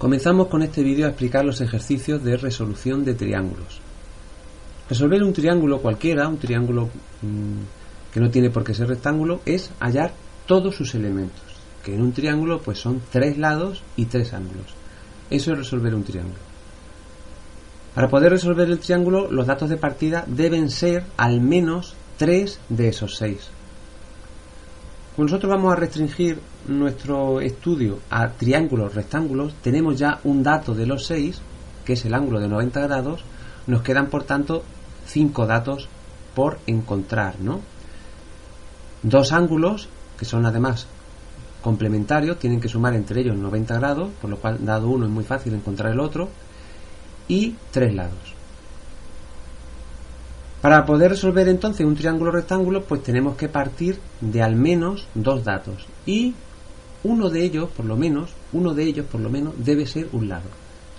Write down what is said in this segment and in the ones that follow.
Comenzamos con este vídeo a explicar los ejercicios de resolución de triángulos. Resolver un triángulo cualquiera, un triángulo que no tiene por qué ser rectángulo, es hallar todos sus elementos, que en un triángulo pues son 3 lados y 3 ángulos. Eso es resolver un triángulo. Para poder resolver el triángulo, los datos de partida deben ser al menos 3 de esos 6. Como nosotros vamos a restringir nuestro estudio a triángulos rectángulos, tenemos ya un dato de los 6, que es el ángulo de 90 grados, nos quedan por tanto 5 datos por encontrar, ¿no? 2 ángulos, que son además complementarios, tienen que sumar entre ellos 90 grados, por lo cual dado uno es muy fácil encontrar el otro, y 3 lados. Para poder resolver entonces un triángulo rectángulo, pues tenemos que partir de al menos 2 datos, y uno de ellos por lo menos debe ser un lado.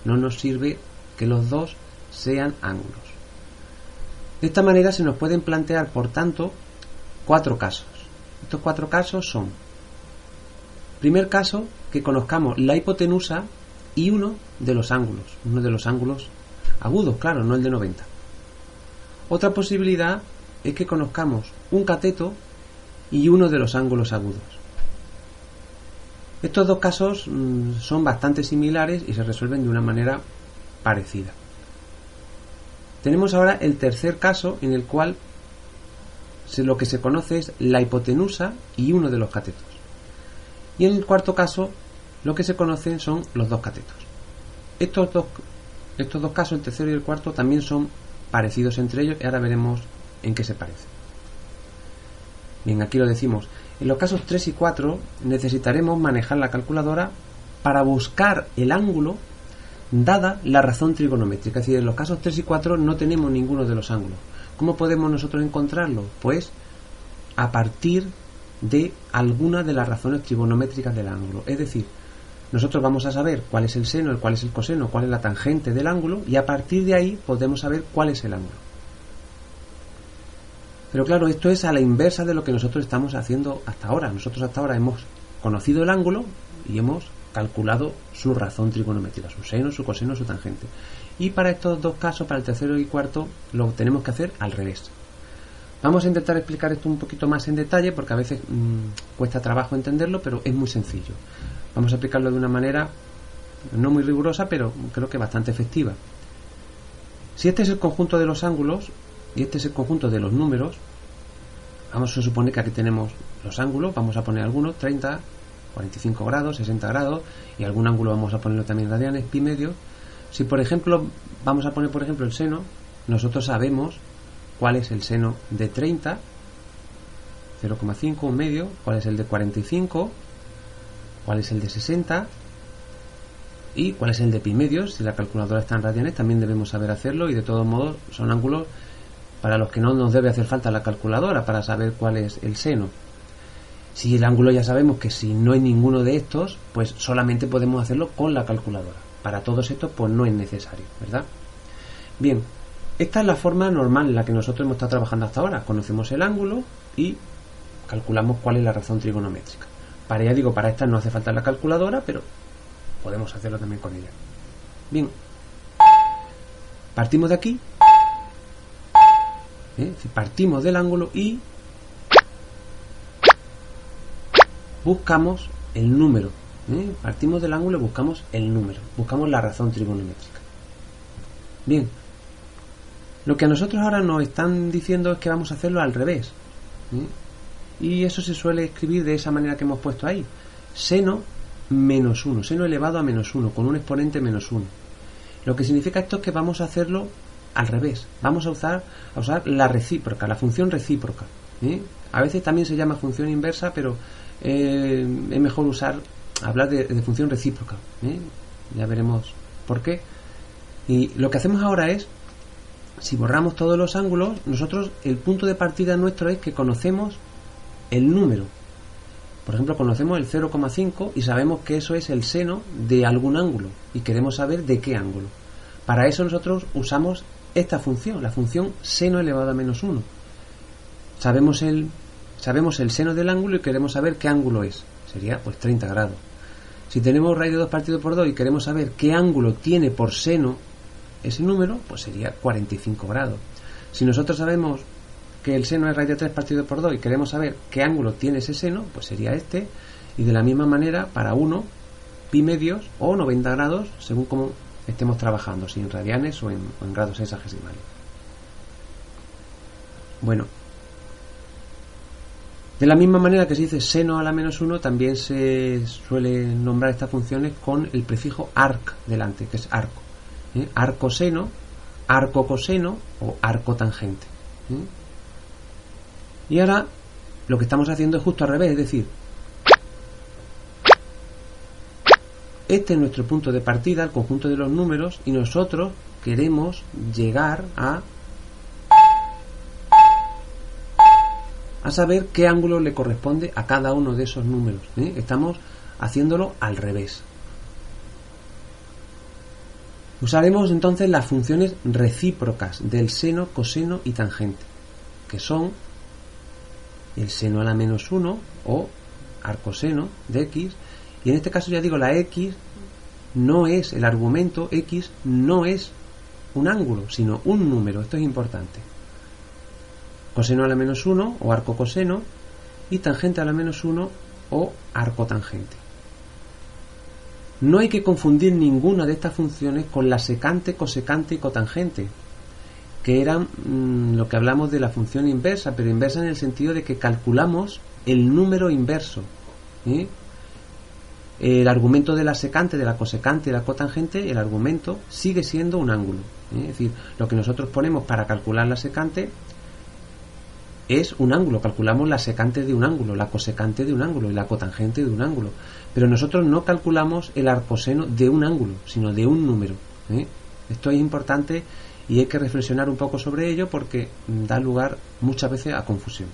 No nos sirve que los dos sean ángulos. De esta manera se nos pueden plantear, por tanto, 4 casos. Estos 4 casos son: primer caso, que conozcamos la hipotenusa y uno de los ángulos agudos, claro, no el de 90. Otra posibilidad es que conozcamos un cateto y uno de los ángulos agudos. Estos 2 casos son bastante similares y se resuelven de una manera parecida. Tenemos ahora el tercer caso, en el cual lo que se conoce es la hipotenusa y uno de los catetos. Y en el cuarto caso, lo que se conocen son los 2 catetos. Estos dos casos, el tercero y el cuarto, también son parecidos entre ellos, y ahora veremos en qué se parecen. Bien, aquí lo decimos. En los casos 3 y 4 necesitaremos manejar la calculadora para buscar el ángulo dada la razón trigonométrica. Es decir, en los casos 3 y 4 no tenemos ninguno de los ángulos. ¿Cómo podemos nosotros encontrarlo? Pues a partir de alguna de las razones trigonométricas del ángulo. Es decir, nosotros vamos a saber cuál es el seno, cuál es el coseno, cuál es la tangente del ángulo, y a partir de ahí podemos saber cuál es el ángulo. Pero claro, esto es a la inversa de lo que nosotros estamos haciendo hasta ahora. Nosotros hasta ahora hemos conocido el ángulo y hemos calculado su razón trigonométrica, su seno, su coseno, su tangente. Y para estos 2 casos, para el tercero y cuarto, lo tenemos que hacer al revés. Vamos a intentar explicar esto un poquito más en detalle, porque a veces cuesta trabajo entenderlo, pero es muy sencillo. Vamos a explicarlo de una manera no muy rigurosa, pero creo que bastante efectiva. Si este es el conjunto de los ángulos y este es el conjunto de los números, vamos a suponer que aquí tenemos los ángulos, vamos a poner algunos, 30, 45 grados, 60 grados, y algún ángulo vamos a ponerlo también en radianes, pi medio. Si por ejemplo vamos a poner por ejemplo el seno, nosotros sabemos cuál es el seno de 30, 0,5, un medio, cuál es el de 45, cuál es el de 60 y cuál es el de pi medios. Si la calculadora está en radianes también debemos saber hacerlo, y de todos modos son ángulos para los que no nos debe hacer falta la calculadora para saber cuál es el seno. Si el ángulo ya sabemos que si no hay ninguno de estos, pues solamente podemos hacerlo con la calculadora. Para todos estos pues no es necesario, ¿verdad? Bien, esta es la forma normal en la que nosotros hemos estado trabajando hasta ahora. Conocemos el ángulo y calculamos cuál es la razón trigonométrica. Para esta no hace falta la calculadora, pero podemos hacerlo también con ella. Bien, partimos de aquí, partimos del ángulo y buscamos el número. Partimos del ángulo y buscamos el número, buscamos la razón trigonométrica. Bien, lo que a nosotros ahora nos están diciendo es que vamos a hacerlo al revés. Y eso se suele escribir de esa manera que hemos puesto ahí: seno menos 1, seno elevado a menos 1, con un exponente menos 1. Lo que significa esto es que vamos a hacerlo al revés. Vamos a usar la recíproca, la función recíproca. A veces también se llama función inversa, pero es mejor hablar de función recíproca. Ya veremos por qué. Y lo que hacemos ahora es, si borramos todos los ángulos, nosotros el punto de partida nuestro es que conocemos el número. Por ejemplo, conocemos el 0,5 y sabemos que eso es el seno de algún ángulo y queremos saber de qué ángulo. Para eso nosotros usamos esta función, la función seno elevado a menos 1. Sabemos el seno del ángulo y queremos saber qué ángulo es. Sería pues 30 grados. Si tenemos raíz de 2 partido por 2 y queremos saber qué ángulo tiene por seno ese número, pues sería 45 grados. Si nosotros sabemos que el seno es raíz de 3 partido por 2 y queremos saber qué ángulo tiene ese seno, pues sería este. Y de la misma manera para 1, pi medios o 90 grados, según como estemos trabajando, si en radianes o en grados sexagesimales. Bueno, de la misma manera que se dice seno a la menos 1, también se suele nombrar estas funciones con el prefijo arc delante, que es arco. Arcoseno, arcocoseno o arcotangente. Y ahora lo que estamos haciendo es justo al revés, es decir, este es nuestro punto de partida, el conjunto de los números, y nosotros queremos llegar a saber qué ángulo le corresponde a cada uno de esos números. Estamos haciéndolo al revés. Usaremos entonces las funciones recíprocas del seno, coseno y tangente, que son el seno a la menos 1 o arcoseno de x, y en este caso ya digo, la x no es el argumento, x no es un ángulo, sino un número. Esto es importante. Coseno a la menos 1 o arcocoseno y tangente a la menos 1 o arcotangente. No hay que confundir ninguna de estas funciones con la secante, cosecante y cotangente, que eran lo que hablamos de la función inversa, pero inversa en el sentido de que calculamos el número inverso. El argumento de la secante, de la cosecante y de la cotangente, el argumento sigue siendo un ángulo. Es decir, lo que nosotros ponemos para calcular la secante es un ángulo, calculamos la secante de un ángulo, la cosecante de un ángulo y la cotangente de un ángulo, pero nosotros no calculamos el arcoseno de un ángulo, sino de un número. Esto es importante y hay que reflexionar un poco sobre ello porque da lugar muchas veces a confusión.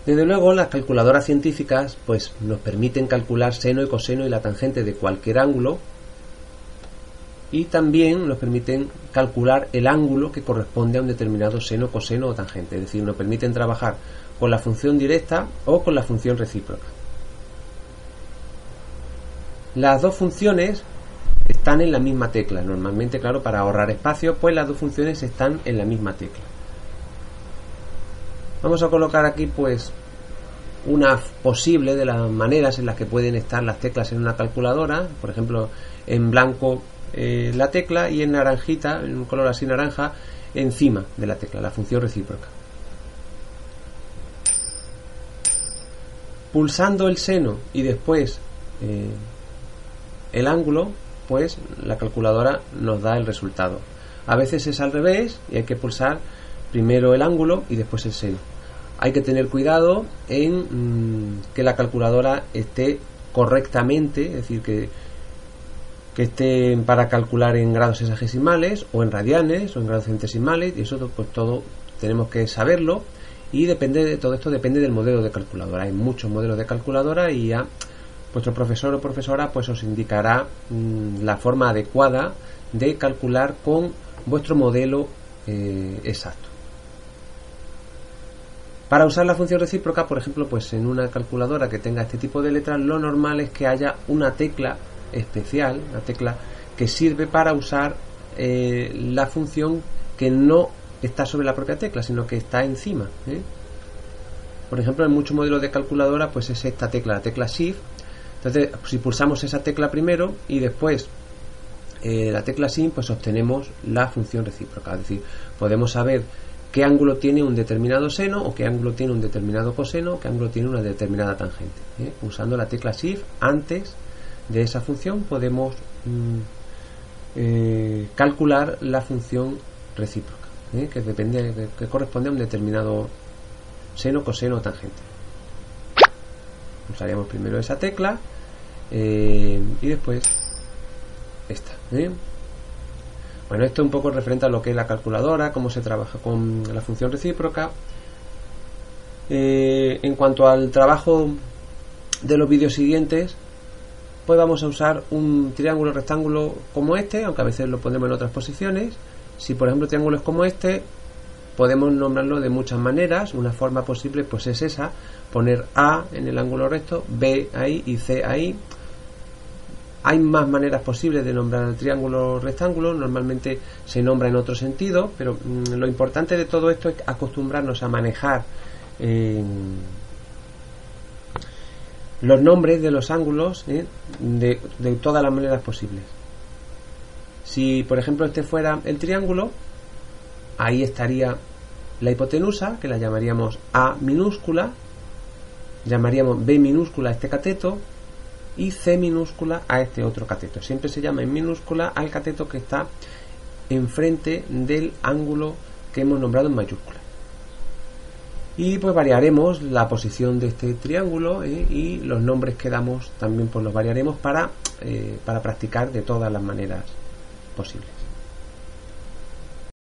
Desde luego, las calculadoras científicas pues nos permiten calcular seno y coseno y la tangente de cualquier ángulo, y también nos permiten calcular el ángulo que corresponde a un determinado seno, coseno o tangente. Es decir, nos permiten trabajar con la función directa o con la función recíproca. Las dos funciones están en la misma tecla. Normalmente, claro, para ahorrar espacio, pues las dos funciones están en la misma tecla. Vamos a colocar aquí pues una posible de las maneras en las que pueden estar las teclas en una calculadora. Por ejemplo, en blanco la tecla y en naranjita, en un color así naranja, encima de la tecla, la función recíproca. Pulsando el seno y después el ángulo, pues la calculadora nos da el resultado. A veces es al revés y hay que pulsar primero el ángulo y después el seno. Hay que tener cuidado en que la calculadora esté correctamente, es decir, que esté para calcular en grados sexagesimales o en radianes o en grados centesimales, y eso pues todo tenemos que saberlo, y depende de todo esto, depende del modelo de calculadora. Hay muchos modelos de calculadora y ya vuestro profesor o profesora pues os indicará la forma adecuada de calcular con vuestro modelo exacto. Para usar la función recíproca, por ejemplo, pues en una calculadora que tenga este tipo de letras, lo normal es que haya una tecla especial, una tecla que sirve para usar la función que no está sobre la propia tecla, sino que está encima. Por ejemplo, en muchos modelos de calculadora pues es esta tecla, la tecla Shift. Entonces, si pulsamos esa tecla primero y después la tecla Shift, pues obtenemos la función recíproca. Es decir, podemos saber qué ángulo tiene un determinado seno, o qué ángulo tiene un determinado coseno, o qué ángulo tiene una determinada tangente. Usando la tecla Shift antes de esa función podemos calcular la función recíproca, que depende, que corresponde a un determinado seno, coseno o tangente. Pulsaríamos primero esa tecla y después esta. Bueno, esto es un poco referente a lo que es la calculadora, cómo se trabaja con la función recíproca. En cuanto al trabajo de los vídeos siguientes, pues vamos a usar un triángulo rectángulo como este, aunque a veces lo ponemos en otras posiciones. Si por ejemplo triángulo es como este, podemos nombrarlo de muchas maneras. Una forma posible pues es esa, poner A en el ángulo recto, B ahí y C ahí. Hay más maneras posibles de nombrar el triángulo rectángulo, normalmente se nombra en otro sentido, pero lo importante de todo esto es acostumbrarnos a manejar los nombres de los ángulos de todas las maneras posibles. Si por ejemplo este fuera el triángulo, ahí estaría la hipotenusa, que la llamaríamos A minúscula, llamaríamos B minúscula a este cateto y C minúscula a este otro cateto. Siempre se llama en minúscula al cateto que está enfrente del ángulo que hemos nombrado en mayúscula. Y pues variaremos la posición de este triángulo y los nombres que damos también pues los variaremos para practicar de todas las maneras posibles.